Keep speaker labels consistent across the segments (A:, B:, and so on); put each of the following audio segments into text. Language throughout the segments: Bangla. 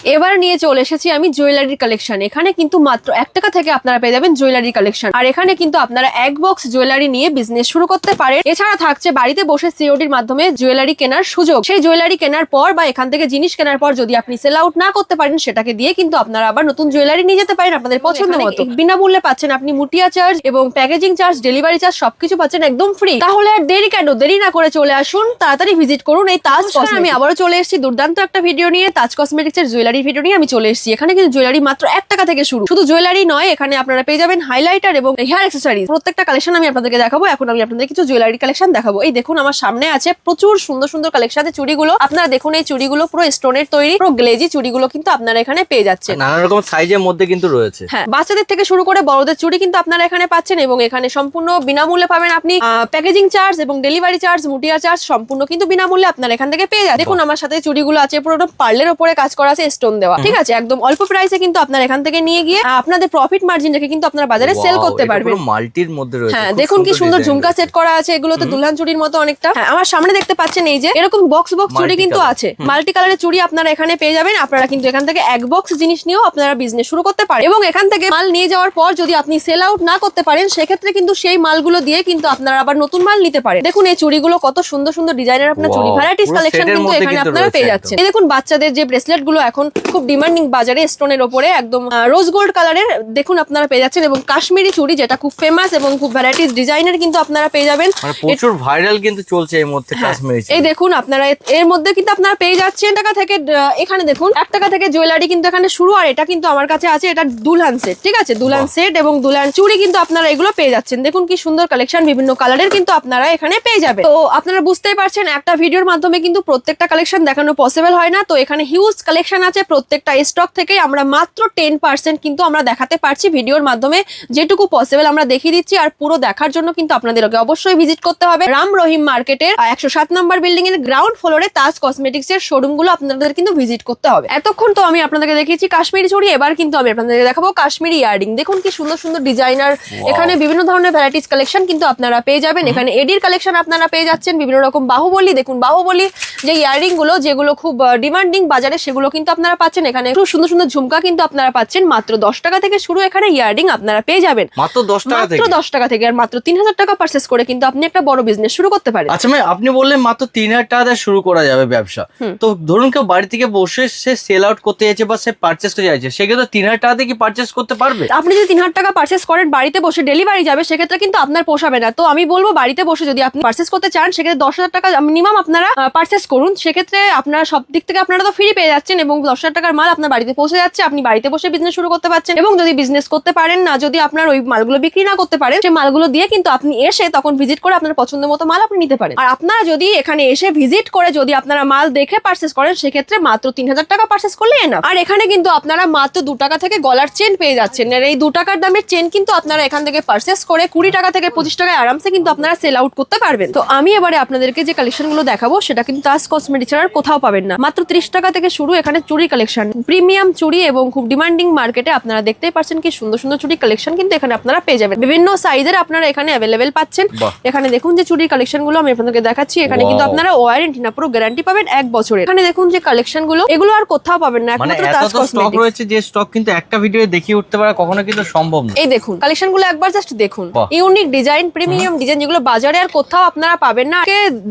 A: এবার নিয়ে চলে এসেছি আমি জুয়েলারির কালেকশন। এখানে কিন্তু মাত্র 1 টাকা থেকে আপনারা পেয়ে যাবেন জুয়েলারি কালেকশন। আর এখানে কিন্তু আপনারা এক বক্স জুয়েলারি নিয়ে বিজনেস শুরু করতে পারেন। এছাড়া থাকছে বাড়িতে বসে সিওডির মাধ্যমে জুয়েলারি কেনার সুযোগ। সেই জুয়েলারি কেনার পর বা এখান থেকে জিনিস কেনার পর যদি আপনি সেল আউট না করতে পারেন, সেটাকে দিয়ে কিন্তু আপনারা আবার নতুন জুয়েলারি নিয়ে যেতে পারেন আপনাদের পছন্দ মতো। বিনামূল্যে পাচ্ছেন আপনি মুটিয়া চার্জ এবং প্যাকেজিং চার্জ, ডেলিভারি চার্জ সবকিছু পাচ্ছেন একদম ফ্রি। তাহলে আর দেরি কেন? দেরি না করে চলে আসুন, তাড়াতাড়ি ভিজিট করুন এই তাজ কসমেটিক্স। আমি আবারও চলে এসেছি দুর্দান্ত একটা ভিডিও নিয়ে, তাজ কসমেটিক্স এর জুয়েলারি ভিডিও নিয়ে আমি চলে এসেছি। এখানে কিন্তু জুয়েলারি মাত্র 1 টাকা থেকে শুরু। শুধু জুয়েলারি নয়, এখানে আপনারা পেয়ে যাবেন হাইলাইটার এবং হেয়ার অ্যাকসেসরিজ। প্রত্যেকটা কালেকশন আমি আপনাদেরকে দেখাবো। এখন আমি আপনাদের কিছু জুয়েলারি কালেকশন দেখাবো। এই দেখুন আমার সামনে আছে প্রচুর সুন্দর সুন্দর কালেকশন। চুড়িগুলো আপনারা দেখুন, এই চুড়িগুলো পুরো স্টোনের তৈরি, পুরো গ্লেজি চুড়িগুলো কিন্তু আপনারা এখানে পেয়ে যাচ্ছেন।
B: নানা রকম সাইজের মধ্যে কিন্তু রয়েছে।
A: হ্যাঁ, বাচ্চাদের থেকে শুরু করে বড়দের চুড়ি কিন্তু আপনারা এখানে পাচ্ছেন এবং এখানে সম্পূর্ণ বিনামূল্যে পাবেন আপনি প্যাকেজিং চার্জ এবং ডেলিভারি চার্জ, মুটিয়া চার্জ সম্পূর্ণ কিন্তু বিনামূল্যে আপনারা এখান থেকে পেয়ে যাবেন। দেখুন আমার সাথে চুড়িগুলো আছে, পুরো পার্লের উপরে কাজ করা আছে, স্টোন দেওয়া, ঠিক আছে, একদম অল্প প্রাইসে কিন্তু আপনারা এখান থেকে নিয়ে গিয়ে আপনাদের প্রফিট মার্জিন রেখে কিন্তু আপনারা বাজারে সেল করতে পারবেন।
B: মাল্টির মধ্যে রয়েছে।
A: হ্যাঁ, দেখুন কি সুন্দর ঝুমকা সেট করা আছে, এগুলো তো দুলহান চুড়ির মতো অনেকটা। হ্যাঁ, আমার সামনে দেখতে পাচ্ছেন এই যে এরকম বক্স বক্স চুড়ি কিন্তু আছে, মাল্টি কালারের চুড়ি আপনারা এখানে পেয়ে যাবেন। আপনারা কিন্তু এখান থেকে এক বক্স জিনিস নিয়েও আপনারা বিজনেস শুরু করতে পারেন এবং এখান থেকে মাল নিয়ে যাওয়ার পর যদি আপনি সেল আউট না করতে পারেন, সেক্ষেত্রে কিন্তু সেই মালগুলো দিয়ে কিন্তু আপনারা আবার নতুন মাল নিতে পারেন। দেখুন এই চুড়িগুলো কত সুন্দর সুন্দর ডিজাইনের আপনার চুড়ি ভ্যারাইটিস কালেকশন কিন্তু এখানে আপনারা পেয়ে যাচ্ছেন। এই দেখুন বাচ্চাদের যে ব্রেসলেট গুলো এখন খুব ডিমান্ডিং বাজারে, স্টোনের উপরে একদম রোজ গোল্ড কালারের দেখুন আপনারা পেয়ে যাচ্ছেন এবং কাশ্মীরি চুড়ি যেটা খুব ফেমাস এবং খুব ভ্যারাইটিস ডিজাইনের কিন্তু আপনারা পেয়ে যাবেন।
B: প্রচুর ভাইরাল কিন্তু চলছে এই মধ্যে কাশ্মীরি।
A: এই দেখুন আপনারা এর মধ্যে কিন্তু আপনারা পেয়ে যাচ্ছেন টাকা থেকে, এখানে দেখুন 1 টাকা থেকে জুয়েলারি কিন্তু এখানে শুরু। আর এটা কিন্তু আমার কাছে আছে, এটা দুলহান সেট, ঠিক আছে, দুলহান সেট এবং দুলহান চুড়ি কিন্তু আপনারা এগুলো পেয়ে যাচ্ছেন। দেখুন কি সুন্দর কালেকশন, বিভিন্ন কালারের কিন্তু আপনারা এখানে পেয়ে যাবেন। তো আপনারা বুঝতেই পারছেন একটা ভিডিওর মাধ্যমে কিন্তু প্রত্যেকটা কালেকশন দেখানো পসিবল হয় না। তো এখানে হিউজ কালেকশন আছে, প্রত্যেকটা স্টক থেকে আমরা মাত্র 10% কিন্তু আমরা দেখাতে পারছি ভিডিওর মাধ্যমে। যেটুকু পসিবল আমরা দেখিয়ে দিচ্ছি। আর পুরো দেখার জন্য কিন্তু আপনাদেরকে অবশ্যই ভিজিট করতে হবে রাম রহিম মার্কেটের 107 নম্বর বিল্ডিং এর গ্রাউন্ড ফ্লোরে তাজ কসমেটিক্স এর শোরুম গুলো আপনাদের কিন্তু ভিজিট করতে হবে। এতক্ষণ তো আমি আপনাদেরকে দেখিয়েছি কাশ্মীরি চুড়ি, এবার কিন্তু আমি আপনাদেরকে দেখাবো কাশ্মীরি ইয়াররিং। দেখুন কি সুন্দর সুন্দর ডিজাইনার, এখানে বিভিন্ন ধরনের ভ্যারাইটিস কালেকশন কিন্তু আপনারা পেয়ে যাবেন। এখানে এডির কালেকশন আপনারা পেয়ে যাচ্ছেন, বিভিন্ন রকম বাহুবলী, দেখুন বাহুবলী যে ইয়াররিং গুলো যেগুলো খুব ডিমান্ডিং বাজারে, সেগুলো কিন্তু আপনারা পাচ্ছেন। এখানে খুব সুন্দর সুন্দর ঝুমকা কিন্তু আপনারা পাচ্ছেন মাত্র 10 টাকা থেকে শুরু। এখানে ইয়াররিং আপনারা পেয়ে যাবেন
B: মাত্র 10 টাকা থেকে,
A: মাত্র 10 টাকা থেকে। আর মাত্র 3000 টাকা পারচেজ করে কিন্তু আপনি একটা বড় বিজনেস শুরু করতে পারেন।
B: আচ্ছা ভাই, আপনি বললেন মাত্র 3000 টাকা দিয়ে শুরু করা যাবে ব্যবসা। তো ধরুন কেউ বাড়ি থেকে বসে সে সেল আউট করতে যাচ্ছে বা সে পারচেজ করতে যাচ্ছে, সেক্ষেত্রে 3000 টাকা দিয়ে কি পারচেজ করতে পারবে?
A: আপনি যদি 3000 টাকা পারচেজ করেন, বাড়িতে বসে ডেলিভারি যাবে, সেক্ষেত্রে কিন্তু আপনার পোষাবে না। তো আমি বলবো বাড়িতে বসে যদি আপনি পারচেজ করতে চান, সেক্ষেত্রে 10,000 টাকা মিনিমাম আপনারা পারচেজ করুন। সেক্ষেত্রে আপনারা সব দিক থেকে আপনারা তো ফ্রি পেয়ে যাচ্ছেন এবং 10,000 টাকার মাল আপনার বাড়িতে পৌঁছে যাচ্ছে। আপনি বাড়িতে বসে বিজনেস শুরু করতে পারছেন এবং যদি বিজনেস করতে পারেন না, যদি আপনার ওই মালগুলো বিক্রি না করতে পারেন, সেই মালগুলো দিয়ে কিন্তু আপনি এসে তখন ভিজিট করে আপনার পছন্দ মতো মাল আপনি নিতে পারেন। আর আপনারা যদি এখানে এসে ভিজিট করে যদি আপনারা মাল দেখে পারচেজ করেন, সেক্ষেত্রে মাত্র 3000 টাকা পারচেজ করলে এনাফ। আর এখানে কিন্তু আপনারা মাত্র 2 টাকা থেকে গলার চেন পেয়ে যাচ্ছেন। আর এই 2 টাকার দামের চেন কিন্তু আপনারা এখান থেকে পারচেজ করে 20 টাকা থেকে 25 টাকায় আরামসে কিন্তু আপনারা সেল আউট করতে পারবেন। তো আমি এবারে আপনাদেরকে যে কালেকশন গুলো দেখাবো, সেটা কিন্তু তাজ কসমেটিক্স আর কোথাও পাবেন না। মাত্র 30 টাকা থেকে শুরু এখানে চুড়ি কালেকশন, প্রিমিয়াম চুড়ি এবং খুব ডিমান্ডিং মার্কেটে আপনারা দেখতেই পাচ্ছেন কি সুন্দর সুন্দর চুড়ি কালেকশন কিন্তু এখানে আপনারা পেয়ে যাবেন। বিভিন্ন সাইজের আপনারা এখানে অ্যাভেলেবেল পাচ্ছেন। এখানে দেখুন যে চুড়ির কালেকশন গুলো আমি আপনাদেরকে দেখাচ্ছি। এখানে কিন্তু আপনারা ওয়ারেন্টি না, পুরো গ্যারান্টি পাবেন 1 বছরের। এখানে দেখুন যে কালেকশন গুলো, এগুলো আর কোথাও পাবেন না, একমাত্র তাজ কসমেটিক্স
B: রয়েছে। যে স্টক কিন্তু একটা ভিডিওতে দেখিয়ে উঠতে পারা কখনো কিন্তু সম্ভব না।
A: এই দেখুন কালেকশন গুলো একবার জাস্ট দেখুন, ইউনিক ডিজাইন, প্রিমিয়াম ডিজাইন, যেগুলো বাজারে আর কোথাও আপনারা পাবেন না।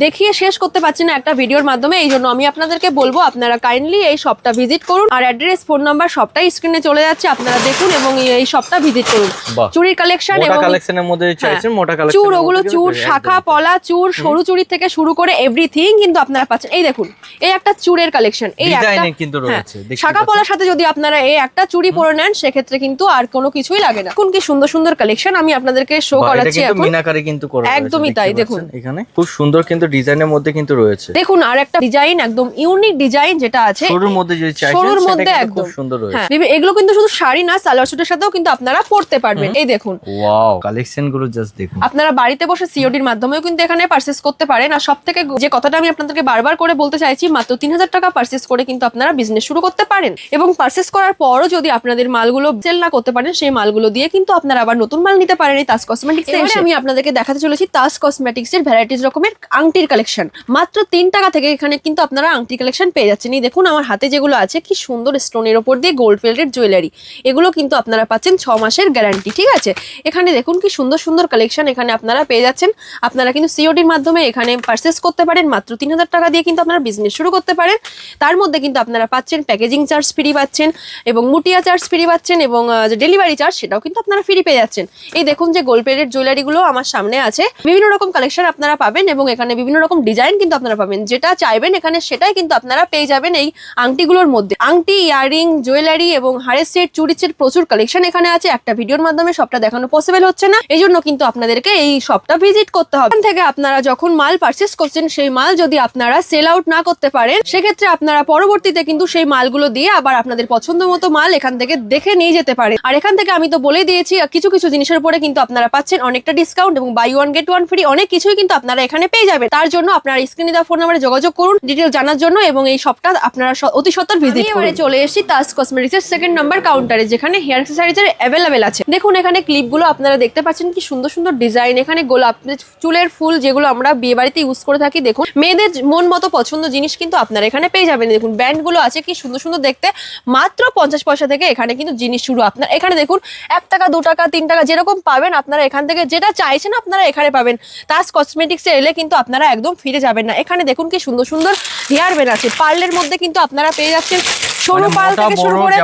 A: দেখিয়ে শেষ করতে পারছি না একটা ভিডিওর মাধ্যমে। এই জন্য আমি আপনাদেরকে বলবো আপনারা কাইন্ডলি এই শপটা ভিজিট করুন। আর অ্যাড্রেস, ফোন নাম্বার সবটাই স্ক্রিনে চলে যাচ্ছে, আপনারা দেখুন এবং এই শপটা ভিজিট করুন। চুড়ির কালেকশন এবং
B: কালেকশনের মধ্যে চাইছেন মোটা কালেকশন,
A: চুড়, ওগুলো চুড়, শাখা পলা চুড়, সরু চুড়ি থেকে শুরু করে এভরিথিং কিন্তু আপনারা পাচ্ছেন। এই দেখুন এই একটা চুড়ের কালেকশন, এই একটা
B: কিন্তু রয়েছে
A: শাখা পলার সাথে যদি আপনারা এই একটা চুড়ি পরে নেন, সেক্ষেত্রে কিন্তু আর কোনো কিছুই লাগে না। কোন কি সুন্দর সুন্দর কালেকশন আমি আপনাদেরকে শো করাচ্ছি এখন।
B: মিনাকারি কিন্তু করা রয়েছে,
A: একদমই তাই। দেখুন
B: এখানে খুব সুন্দর কিন্তু ডিজাইনের মধ্যে কিন্তু রয়েছে।
A: দেখুন আর একটা ডিজাইন, একদম ইউনিক ডিজাইন যেটা আছে
B: সরুর মধ্যে, যদি চাইছেন
A: সরুর মধ্যে একদম
B: সুন্দর রয়েছে।
A: এগুলো কিন্তু শুধু শাড়ি না, সালোয়ার স্যুটের সাথেও কিন্তু আপনারা পরতে পারবেন। এই দেখুন
B: ওয়াও, কালেকশন গুলো জাস্ট দেখুন।
A: আপনারা বাড়িতে বসে সিওডির মাধ্যমেও কিন্তু এখানে পারচেজ করতে পারেন। আর সবথেকে যে কথাটা আমি আপনাদেরকে বারবার করে বলতে চাইছি, মাত্র 3000 টাকা পারচেজ করে কিন্তু আপনারা বিজনেস শুরু করতে পারেন এবং পারচেজ করার পরও যদি আপনাদের মালগুলো সেল না করতে পারেন, সেই মালগুলো দিয়ে কিন্তু আপনারা আবার নতুন মাল নিতে পারেন এই তাজ কসমেটিক্স এ। আমি আপনাদেরকে দেখাতে চলেছি তাজ কসমেটিক্স এর ভ্যারাইটিস রকমের আংটির কালেকশন। মাত্র 3 টাকা থেকে এখানে কিন্তু আপনারা আংটি কালেকশন পেয়ে যাচ্ছেন। এই দেখুন আমার হাতে যেগুলো আছে কি সুন্দর স্টোনের ওপর দিয়ে গোল্ড প্লেটেড জুয়েলারি, এগুলো কিন্তু আপনারা পাচ্ছেন 6 মাসের গ্যারান্টি। ঠিক আছে, এখানে দেখুন কি সুন্দর সুন্দর কালেকশন এখানে আপনারা পেয়ে যাচ্ছেন। আপনারা কিন্তু সিওডির মাধ্যমে এখানে পারচেস করতে পারেন, মাত্র 3000 টাকা দিয়ে কিন্তু আপনারা বিজনেস শুরু করতে পারেন। তার মধ্যে কিন্তু আপনারা পাচ্ছেন প্যাকেজিং চার্জ ফ্রি পাচ্ছেন এবং মুটিয়া চার্জ ফ্রি পাচ্ছেন এবং যে ডেলিভারি চার্জ সেটাও কিন্তু আপনারা ফ্রি পেয়ে যাচ্ছেন। এই দেখুন যে গোল্ড প্লেটেড জুয়েলারিগুলো আমার সামনে আছে, বিভিন্ন রকম কালেকশন আপনারা পাবেন এবং এখানে বিভিন্ন রকম ডিজাইন কিন্তু আপনারা পাবেন, যেটা চাইবেন এখানে সেটাই কিন্তু আপনারা পেয়ে যাবেন। এই আংটিগুলোর মধ্যে আংটি, ইয়াররিং, জুয়েলারি এবং হারের সেট, চুড়ির সেট প্রচুর কালেকশন এখানে আছে। একটা ভিডিওর মাধ্যমে সবটা দেখানো পসিবল হচ্ছে না, এই জন্য কিন্তু আপনাদেরকে এই শপটা ভিজিট করতে হবে। এখান থেকে আপনারা যখন মাল পারচেস করছেন সেই মাল যদি আপনারা সেল আউট না করতে পারেন, সেক্ষেত্রে আপনারা পরবর্তীতে কিন্তু সেই মালগুলো দিয়ে আবার আপনাদের পছন্দ মতো মাল এখান থেকে দেখে নিয়ে যেতে পারেন। আর এখান থেকে আমি তো বলেই দিয়েছি কিছু কিছু জিনিসের উপরে কিন্তু আপনারা পাচ্ছেন অনেকটা ডিসকাউন্ট এবং buy one get one free, অনেক কিছুই কিন্তু আপনারা এখানে পেয়ে যাবেন। তার জন্য আপনারা স্ক্রিনে দেওয়া ফোন নাম্বারে যোগাযোগ করুন ডিটেল জানার জন্য এবং এই শপটা আপনারা অতি সত্বর ভিজিট করুন। চলে এসেছি তাজ কসমেটিক্স এর সেকেন্ড নাম্বার কাউন্টারে, যেখানে হেয়ার অ্যাক্সেসরিজের অ্যাভেলেবেল আছে। দেখুন এখানে ক্লিপগুলো আপনারা দেখতে পাচ্ছেন কি সুন্দর সুন্দর ডিজাইন, এখানে গোলাপ চুলের ফুল যেগুলো আমরা বিয়ে বাড়িতে ইউজ করে থাকি। দেখুন মেয়েদের মন মতো পছন্দ জিনিস কিন্তু আপনারা এখানে পেয়ে যাবেন। দেখুন ব্যান্ডগুলো আছে কি সুন্দর সুন্দর দেখতে, মাত্র 50 পয়সা থেকে এখানে কিন্তু জিনিস শুরু। আপনার এখানে দেখুন 1 টাকা 2 টাকা 3 টাকা যেরকম পাবেন আপনারা এখান থেকে যেটা চাইছেন আপনারা এখানে পাবেন। তাজ কসমেটিক্সে এলে কিন্তু আপনারা একদম ফিরে যাবেন না। এখানে দেখুন কি সুন্দর সুন্দর হেয়ার ব্যান্ড আছে, পার্লের মধ্যে কিন্তু আপনারা পেয়ে যাচ্ছেন সরু পাল থেকে শুরু করে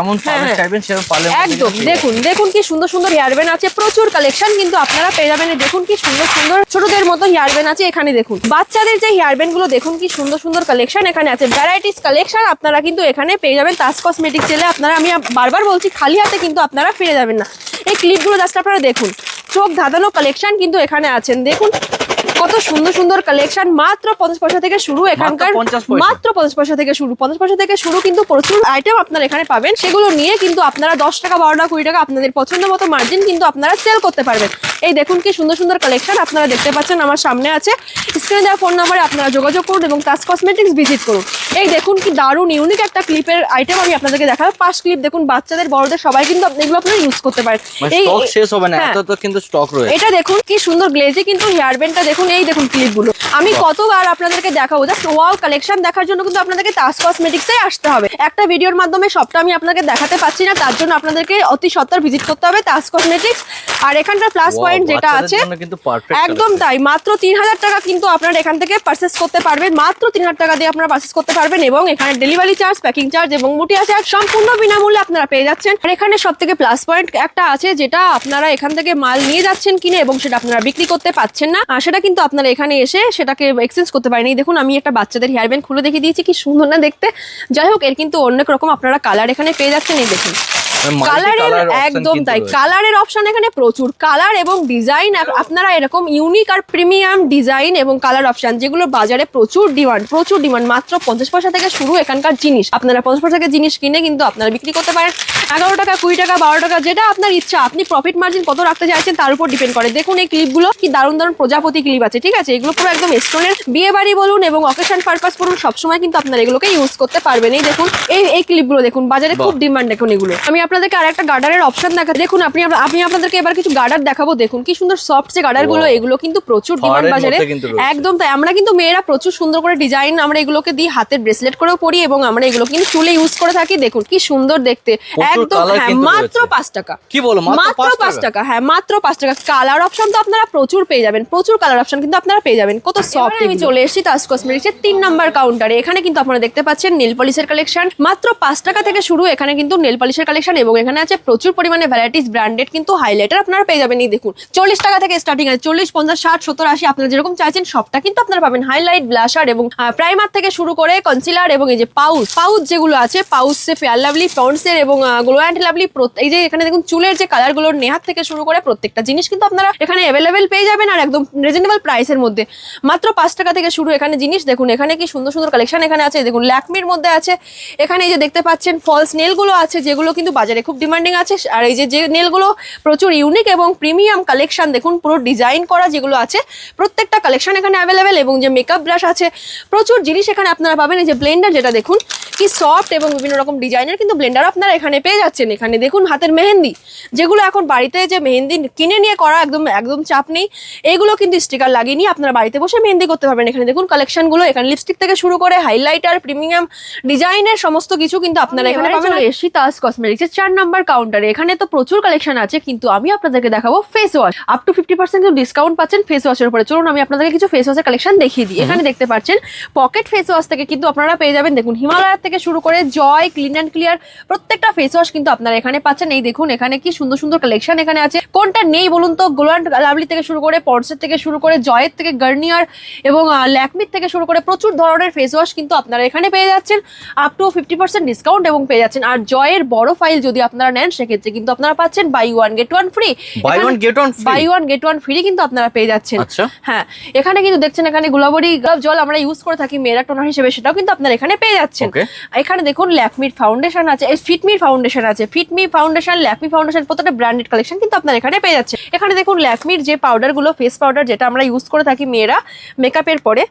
A: একদম। দেখুন দেখুন কি সুন্দর সুন্দর হেয়ার ব্যান্ড আছে, প্রচুর কালেকশন কিন্তু আপনারা পেয়ে যাবেন। দেখুন কি সুন্দর সুন্দর ছোটদের মতো হেয়ার ব্যান্ড আছে এখানে। দেখুন বাচ্চাদের যে হেয়ার ব্যান্ড গুলো দেখুন কি সুন্দর সুন্দর কালেকশন এখানে আছে, ভ্যারাইটিস কালেকশন আপনারা কিন্তু এখানে পেয়ে যাবেন। তাজ কসমেটিক্স এলে আপনারা, আমি বারবার বলছি, খালি হাতে কিন্তু আপনারা ফিরে যাবেন না। এই ক্লিপগুলো জাস্ট আপনারা দেখুন, চোখ ধাঁধানো কালেকশন কিন্তু এখানে আছেন। দেখুন কত সুন্দর সুন্দর কালেকশন, মাত্র 50 পয়সা থেকে শুরু এখানকার, মাত্র 50 পয়সা থেকে শুরু, 50 পয়সা থেকে শুরু কিন্তু প্রচুর আইটেম আপনারা এখানে পাবেন। সেগুলো নিয়ে কিন্তু আপনারা 10 টাকা 12 টাকা 20 টাকা আপনাদের পছন্দ মতো মার্জিন কিন্তু আপনারা সেল করতে পারবেন। এই দেখুন কি সুন্দর সুন্দর কালেকশন আপনারা দেখতে পাচ্ছেন আমার সামনে আছে। স্ক্রিনে দেওয়া ফোন নাম্বারে আপনারা যোগাযোগ করুন এবং তাজ কসমেটিক্স ভিজিট করুন। এই দেখুন কি দারুণ ইউনিক একটা ক্লিপের আইটেম আমি আপনাদেরকে দেখাবো। 5 ক্লিপ দেখুন, বাচ্চাদের বড়দের সবাই কিন্তু এগুলো আপনারা ইউজ করতে পারেন।
B: এই স্টক শেষ হবে না, এত তো কিন্তু স্টক রয়েছে। এটা
A: দেখুন কি সুন্দর গ্লেজে কিন্তু হেয়ার ব্যান্ডটা দেখুন। এই দেখুন ক্লিপগুলো আমি কতবার আপনাদেরকে দেখাবো, জাস্ট ওয়াও কালেকশন দেখার জন্য কিন্তু আপনাদেরকে তাজ কসমেটিক্সে আসতে হবে। একটা ভিডিওর মাধ্যমে সবটা আমি আপনাদেরকে দেখাতে পাচ্ছি না, তার জন্য আপনাদেরকে অতি সত্বর ভিজিট করতে হবে তাজ কসমেটিক্স। আর এখানকার প্লাস পয়েন্ট যেটা আছে একদম তাই, মাত্র 3000 টাকা কিন্তু আপনারা এখান থেকে পারচেস করতে পারবেন, মাত্র 3000 টাকা দিয়ে আপনারা পারচেস করতে পারবেন এবং এখানে ডেলিভারি চার্জ, প্যাকিং চার্জ এবং মুটিয়া চার্জ সম্পূর্ণ বিনামূল্যে আপনারা পেয়ে যাচ্ছেন। আর এখানে সবথেকে প্লাস পয়েন্ট একটা আছে, যেটা আপনারা এখান থেকে মাল নিয়ে যাচ্ছেন কিনে এবং সেটা আপনারা বিক্রি করতে পাচ্ছেন না, আর সেটা কিন্তু আপনারা এখানে এসে সেটাকে এক্সচেঞ্জ করতে পারেন। দেখুন আমি একটা বাচ্চাদের হেয়ার ব্যান্ড খুলে দেখিয়ে দিয়েছি, কি সুন্দর না দেখতে। যাই হোক, এর কিন্তু অনেক রকম আপনারা কালার এখানে পেয়ে যাচ্ছেন। এই দেখুন কালারের, একদম তাই, কালারের অপশন এখানে প্রচুর, কালার এবং ডিজাইন আপনারা এরকম ইউনিক আর প্রিমিয়াম ডিজাইন এবং কালার অপশন যেগুলো বাজারে প্রচুর ডিমান্ড, মাত্র 50 পয়সা থেকে শুরু এখানকার জিনিস। আপনারা 50 পয়সা থেকে জিনিস কিনে কিন্তু আপনারা বিক্রি করতে পারেন 11 টাকা 20 টাকা 12 টাকা, যেটা আপনার ইচ্ছা। আপনি প্রফিট মার্জিন কত রাখতে চাইছেন তার উপর ডিপেন্ড করে। দেখুন এই ক্লিপগুলো কি দারুণ দারুণ প্রজাপতি ক্লিপ আছে, ঠিক আছে। এগুলো পুরো একদম স্টোনের, বিয়ে বাড়ি বলুন এবং অকেশন পারপাস বলুন, সবসময় কিন্তু আপনারা এগুলোকে ইউজ করতে পারবেন। এই দেখুন এই ক্লিপগুলো দেখুন, বাজারে খুব ডিমান্ড। দেখুন এগুলো আমি আপনাদেরকে আরেকটা গার্ডারের অপশন দেখা, দেখুন আমি আপনাদেরকে এবার কিছু গার্ডার দেখাবো। দেখুন কি সুন্দর সফট যে গার্ডার গুলো, এগুলো কিন্তু প্রচুর ডিমান্ড বাজারে, একদম তাই। আমরা কিন্তু মেয়েরা প্রচুর সুন্দর করে ডিজাইন আমরা এগুলোকে দিই, হাতের ব্রেসলেট করেও পরি এবং আমরা এগুলো কিন্তু চুলে ইউজ করে থাকি। দেখুন কি সুন্দর দেখতে, একদম। হ্যাঁ, মাত্র 5 টাকা। কি বলো, মাত্র 5 টাকা? হ্যাঁ, মাত্র 5 টাকা। কালার অপশন তো আপনারা প্রচুর পেয়ে যাবেন, প্রচুর কালার অপশন কিন্তু আপনারা পেয়ে যাবেন। কত সফট। আমি চলে এসেছি তাজ কসমেটিক্সের 3 নাম্বার কাউন্টারে। এখানে কিন্তু আপনারা দেখতে পাচ্ছেন নেল পলিশের কালেকশন, মাত্র 5 টাকা থেকে শুরু এখানে কিন্তু নেল পলিশের কালেকশন এবং এখানে আছে প্রচুর পরিমাণে ভ্যারাইটিস ব্র্যান্ডেড কিন্তু হাইলাইটার আপনারা পেয়ে যাবেন। এই দেখুন 40 টাকা থেকে স্টার্টিং আছে, 40, 50, 60, 70, 80 আপনারা যেরকম চাইছেন সবটা কিন্তু আপনারা পাবেন। হাইলাইট, ব্লাশার এবং প্রাইমার থেকে শুরু করে কনসিলার এবং এই যে পাউচ যেগুলো আছে, পাউচে ফেয়ার লাভলি, পন্ডসের এবং গ্লো অ্যান্ড লাভলি, এই যে এখানে দেখুন চুলের যে কালারগুলোর নেহাত থেকে শুরু করে প্রত্যেকটা জিনিস কিন্তু আপনারা এখানে অ্যাভেলেবেল পেয়ে যাবেন আর একদম রিজনেবল প্রাইসের মধ্যে। মাত্র 5 টাকা থেকে শুরু এখানে জিনিস। দেখুন এখানে কি সুন্দর সুন্দর কালেকশন এখানে আছে। দেখুন ল্যাকমির মধ্যে আছে, এখানে এই যে দেখতে পাচ্ছেন ফলস নেলগুলো আছে, যেগুলো কিন্তু বাজারে বাজারে খুব ডিমান্ডিং আছে। আর এই যে নেলগুলো প্রচুর ইউনিক এবং প্রিমিয়াম কালেকশন, দেখুন পুরো ডিজাইন করা যেগুলো আছে প্রত্যেকটা কালেকশন এখানে অ্যাভেলেবেল। এবং যে মেকআপ ব্রাশ আছে, প্রচুর জিনিস এখানে আপনারা পাবেন। এই যে ব্লেন্ডার যেটা দেখুন কি সফট এবং বিভিন্ন রকম ডিজাইনের কিন্তু ব্লেন্ডার আপনারা এখানে পেয়ে যাচ্ছেন। এখানে দেখুন হাতের মেহেন্দি, যেগুলো এখন বাড়িতে যে মেহেন্দি কিনে নিয়ে করা একদম চাপ নেই, এগুলো কিন্তু স্টিকার লাগিয়ে নিয়ে আপনারা বাড়িতে বসে মেহেন্দি করতে পারবেন। এখানে দেখুন কালেকশনগুলো, এখানে লিপস্টিক থেকে শুরু করে হাইলাইটার, প্রিমিয়াম ডিজাইনের সমস্ত কিছু কিন্তু আপনারা এখানে পাবেন। এসি তাজ কসমেটিক্সের 4 নম্বর কাউন্টারে। এখানে তো প্রচুর কালেকশন আছে, কিন্তু আমি আপনাদেরকে দেখাবো face wash. Up to 50% discount পাচ্ছেন ফেস ওয়াশের উপরে। চলুন আমি আপনাদেরকে কিছু ফেস ওয়াশের কালেকশন দেখিয়ে দিই। এখানে দেখতে পাচ্ছেন পকেট ফেস ওয়াশ থেকে কিন্তু আপনারা পেয়ে যাবেন, দেখুন হিমালয়ার থেকে শুরু করে জয়, ক্লিন অ্যান্ড ক্লিয়ার, প্রত্যেকটা ফেস ওয়াশ কিন্তু আপনারা এখানে পাচ্ছেন। এই দেখুন এখানে কি সুন্দর সুন্দর কালেকশন এখানে আছে। কোনটা নেই বলুন তো? গ্লো অ্যান্ড লাভলি থেকে শুরু করে, পন্ডসের থেকে শুরু করে, জয়ের থেকে, গার্নিয়ার এবং ল্যাকমির থেকে শুরু করে প্রচুর ধরনের ফেস ওয়াশ কিন্তু আপনারা এখানে পেয়ে যাচ্ছেন আপ টু 50% ডিসকাউন্ট এবং পেয়ে যাচ্ছেন। আর জয়ের বড় ফাইল যদি আপনারা নেন সেক্ষেত্রে কিন্তু আপনারা পাচ্ছেন buy one get one free. Buy one get one free কিন্তু আপনারা পেয়ে যাচ্ছেন। হ্যাঁ, এখানে কিন্তু দেখছেন এখানে গুলাবরি গোলাপ জল আমরা ইউজ করে থাকি মেয়েরা টোনার হিসেবে, সেটাও কিন্তু আপনারা এখানে পেয়ে যাচ্ছেন। এখানে দেখুন ল্যাকমির ফাউন্ডেশন আছে, ফিটমির ফাউন্ডেশন আছে, ফিটমি ফাউন্ডেশন, ল্যাকমি ফাউন্ডেশন, প্রত্যেকটা ব্র্যান্ডেড কালেকশন কিন্তু আপনারা এখানে পেয়ে যাচ্ছেন। এখানে দেখুন ল্যাকমির যে পাউডার গুলো, ফেস পাউডার যেটা আমরা ইউজ করে থাকি মেয়েরা মেকআপের পরে,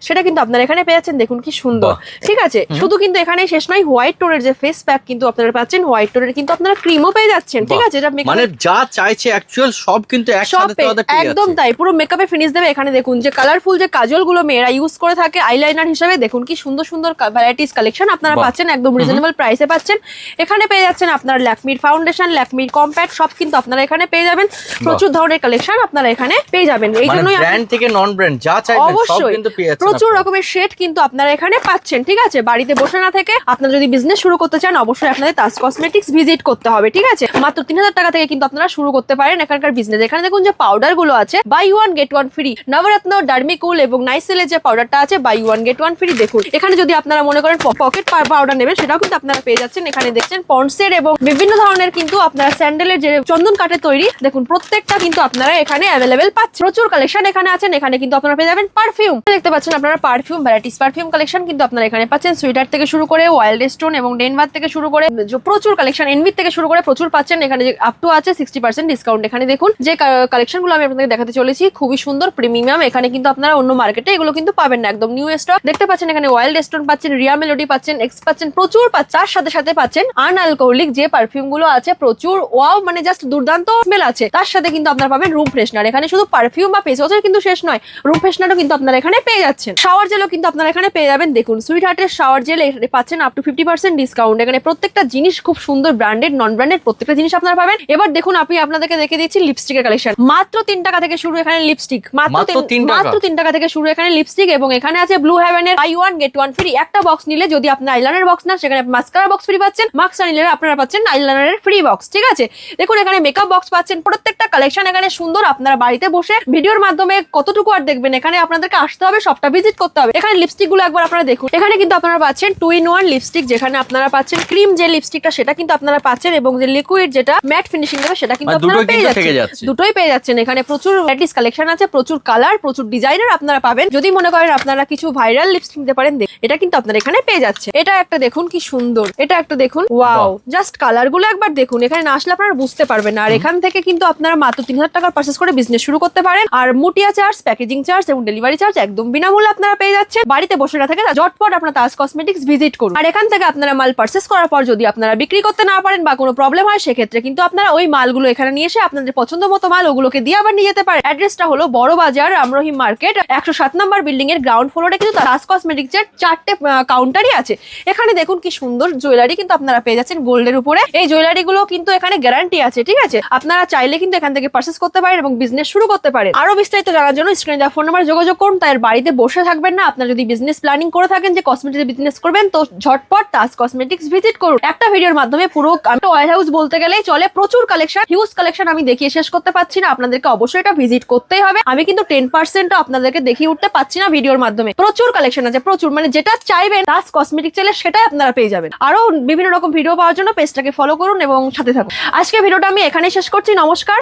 A: সেটা কিন্তু আপনারা এখানে পেয়ে যাচ্ছেন। দেখুন কি সুন্দর, ঠিক আছে। শুধু কিন্তু এখানে শেষ নয়, হোয়াইট টোনের যে ফেস প্যাক কিন্তু আপনারা পাচ্ছেন, হোয়াইট টোনের কিন্তু আপনারা ক্রিমও পেয়ে যাচ্ছেন, ঠিক আছে। এটা
B: মানে যা চাইছে অ্যাকচুয়াল সব কিন্তু একসাথে পেয়ে যাচ্ছে,
A: একদম তাই। পুরো মেকআপে ফিনিশ দেবে। এখানে দেখুন যে কালারফুল যে কাজল গুলো মেয়েরা ইউজ করে থাকে আইলাইনার হিসেবে, দেখুন কি সুন্দর সুন্দর ভ্যারাইটিস কালেকশন আপনারা পাচ্ছেন, একদম রিজনেবল প্রাইসে পাচ্ছেন। এখানে পেয়ে যাচ্ছেন আপনার ল্যাকমির ফাউন্ডেশন, ল্যাকমির কম্প্যাক্ট, সব কিন্তু আপনারা এখানে পেয়ে যাবেন। প্রচুর ধরনের কালেকশন আপনারা এখানে পেয়ে যাবেন। এই জন্যই
B: ব্র্যান্ড থেকে নন ব্র্যান্ড যা চাইবেন সব কিন্তু পেয়ে যাচ্ছেন।
A: প্রচুর রকমের শেড কিন্তু আপনারা এখানে পাচ্ছেন, ঠিক আছে। বাড়িতে বসে না থেকে আপনারা যদি বিজনেস শুরু করতে চান, অবশ্যই আপনাদের তাজ কসমেটিক্স ভিজিট করতে হবে, ঠিক আছে। মাত্র 3000 টাকা থেকে কিন্তু আপনারা শুরু করতে পারেন এখানকার বিজনেস। এখানে দেখুন যে পাউডার গুলো আছে buy one get one free, Navratna, Dermicool এবং নাইসেলের যে পাউডারটা আছে buy one get one free. দেখুন এখানে যদি আপনারা মনে করেন পকেট পাউডার নেবেন, সেটাও কিন্তু আপনারা পেয়ে যাচ্ছেন। এখানে দেখছেন পন্ডসের এবং বিভিন্ন ধরনের কিন্তু আপনারা স্যান্ডেলের যে চন্দন কাঠের তৈরি, দেখুন প্রত্যেকটা কিন্তু আপনারা এখানে অ্যাভেলেবেল পাচ্ছেন। প্রচুর কালেকশন এখানে আছেন। এখানে কিন্তু আপনারা পেয়ে যাবেন পারফিউম, দেখতে পাচ্ছেন আপনারা পারফিউম, ভ্যারাইটিস পারফিউম কালেকশন কিন্তু আপনারা এখানে পাচ্ছেন। সুইটার থেকে শুরু করে, ওয়াইল্ড স্টোন এবং ডেনভার থেকে শুরু করে প্রচুর কালেকশন, এনভি থেকে শুরু করে প্রচুর পাচ্ছেন। এখানে যে আপ টু আছে 60% ডিসকাউন্ট। এখানে দেখুন যে কালেকশন গুলো আমি আপনাদের দেখাতে চলেছি, খুবই সুন্দর প্রিমিয়াম। এখানে কিন্তু আপনারা অন্য মার্কেটে এগুলো কিন্তু পাবেন না, একদম নিউ স্টক। দেখতে পাচ্ছেন এখানে ওয়াইল্ড স্টোন পাচ্ছেন, রিয়া মেলোডি পাচ্ছেন, এক্স পাচ্ছেন, প্রচুর পাচ্ছেন। তার সাথে সাথে পাচ্ছেন আনঅ্যালকোহলিক যে পারফিউম গুলো আছে, প্রচুর ওয়াও, মানে জাস্ট দুর্দান্ত স্মেল আছে। তার সাথে কিন্তু আপনারা পাবেন রুম ফ্রেশনার। এখানে শুধু পারফিউম বা ফেস ওয়াশের কিন্তু শেষ নয়, রুম ফ্রেশনারও কিন্তু আপনারা এখানে পেয়ে যাচ্ছেন। শাওয়ার জেলও কিন্তু আপনারা এখানে পেয়ে যাবেন। দেখুন সুইট হার্টের শাওয়ার জেল পাচ্ছেন আপ টু 50% ডিসকাউন্ট। এখানে প্রত্যেকটা জিনিস খুব সুন্দর, ব্র্যান্ডেড নন ব্র্যান্ডেড প্রত্যেকটা জিনিস আপনারা পাবেন। এবার দেখুন আমি আপনাদেরকে দেখে দিচ্ছি লিপস্টিকের কালেকশন। মাত্র 3 টাকা থেকে শুরু এখানে লিপস্টিক, মাত্র 3 টাকা থেকে শুরু এখানে লিপস্টিক। এবং এখানে আছে ব্লু হেভেনের buy one get one free. একটা বক্স নিলে যদি আপনি আইলাইনার বক্স না, সেখানে মাস্কারা বক্স ফ্রি পাচ্ছেন। মাস্কারা নিলে আপনারা পাচ্ছেন আইলাইনারের ফ্রি বক্স, ঠিক আছে। দেখুন এখানে মেকআপ বক্স পাচ্ছেন। প্রত্যেকটা কালেকশন এখানে সুন্দর। আপনারা বাড়িতে বসে ভিডিওর মাধ্যমে কতটুকু আর দেখবেন, এখানে আপনাদেরকে আসতে হবে, সবটা ভিজিট করতে হবে। এখানে লিপস্টিক গুলো একবার আপনারা দেখুন। এখানে কিন্তু আপনারা পাচ্ছেন 2-in-1 লিপস্টিক, যেখানে আপনারা পাচ্ছেন ক্রিম যে লিপস্টিকটা সেটা কিন্তু আপনারা পাচ্ছেন, এবং যে লিকুইড যেটা ম্যাট ফিনিশিং দেবে সেটা কিন্তু আপনারা পেয়ে যাচ্ছেন। দুটোই পেয়ে যাচ্ছেন। এখানে প্রচুর ভ্যারাইটিস কালেকশন আছে, প্রচুর কালার, প্রচুর ডিজাইনার আপনারা পাবেন। যদি মনে করেন আপনারা কিছু ভাইরাল লিপস্টিক নিতে পারেন, এটা কিন্তু আপনারা এখানে পেয়ে যাচ্ছে। এটা একটা দেখুন কি সুন্দর, এটা একটা দেখুন, ওয়াও, জাস্ট কালার গুলো একবার দেখুন। এখানে না আসলে আপনারা বুঝতে পারবেন না। আর এখান থেকে কিন্তু আপনারা মাত্র 3000 টাকা পারচেজ করে বিজনেস শুরু করতে পারেন। আর মুটিয়া চার্জ, প্যাকেজিং চার্জ এবং ডেলিভারি চার্জ একদম বিনামূল্যে আপনারা পেয়ে যাচ্ছেন। বাড়িতে বসে না থেকে ঝটপট আপনারা তাজ কসমেটিক্স ভিজিট করুন। আর এখান থেকে আপনারা মাল পারচেজ করার পর যদি আপনারা বিক্রি করতে না পারেন বা কোনো প্রবলেম হয়, সেক্ষেত্রে কিন্তু আপনারা ওই মালগুলো এখানে নিয়ে এসে আপনাদের পছন্দ মতো মাল ওগুলোকে দিয়ে আবার নিয়ে যেতে পারেন। অ্যাড্রেসটা হলো বড় বাজার, আমরহিম মার্কেট, 107 নম্বর বিল্ডিং এর গ্রাউন্ড ফ্লোরে কিন্তু তাজ কসমেটিক্স এর 4টে কাউন্টারই আছে। এখানে দেখুন কি সুন্দর জুয়েলারি কিন্তু আপনারা পেয়ে যাচ্ছেন গোল্ডের উপরে। এই জুয়েলারি গুলো কিন্তু এখানে গ্যারান্টি আছে, ঠিক আছে। আপনারা চাইলে কিন্তু এখান থেকে পারচেজ করতে পারেন এবং বিজনেস শুরু করতে পারেন। আরো বিস্তারিত জানার জন্য স্ক্রিনে দেওয়া ফোন নাম্বার যোগাযোগ করুন। তাই বাড়িতে বসে থাকবেন না। আপনারা যদি বিজনেস প্ল্যানিং করে থাকেন যে কসমেটিক্স বিজনেস করবেন, তো ঝটপট তাজ কসমেটিক্স ভিজিট করুন। একটা ভিডিওর মাধ্যমে পুরো ওয়্যার হাউস বলতে গেলেই চলে, প্রচুর কালেকশন, হিউজ কালেকশন আমি দেখিয়ে শেষ করতে পারছি না। আপনাদেরকে অবশ্যই এটা ভিজিট করতেই হবে। আমি কিন্তু 10% আপনাদেরকে দেখিয়ে উঠতে পারছি না ভিডিওর মাধ্যমে। প্রচুর কালেকশন আছে, প্রচুর, মানে যেটা চাইবেন তাজ কসমেটিক্স চাইলে সেটাই আপনারা পেয়ে যাবেন। আরো বিভিন্ন রকম ভিডিও পাওয়ার জন্য পেজটাকে ফলো করুন এবং সাথে থাকুন। আজকে ভিডিওটা আমি এখানেই শেষ করছি। নমস্কার।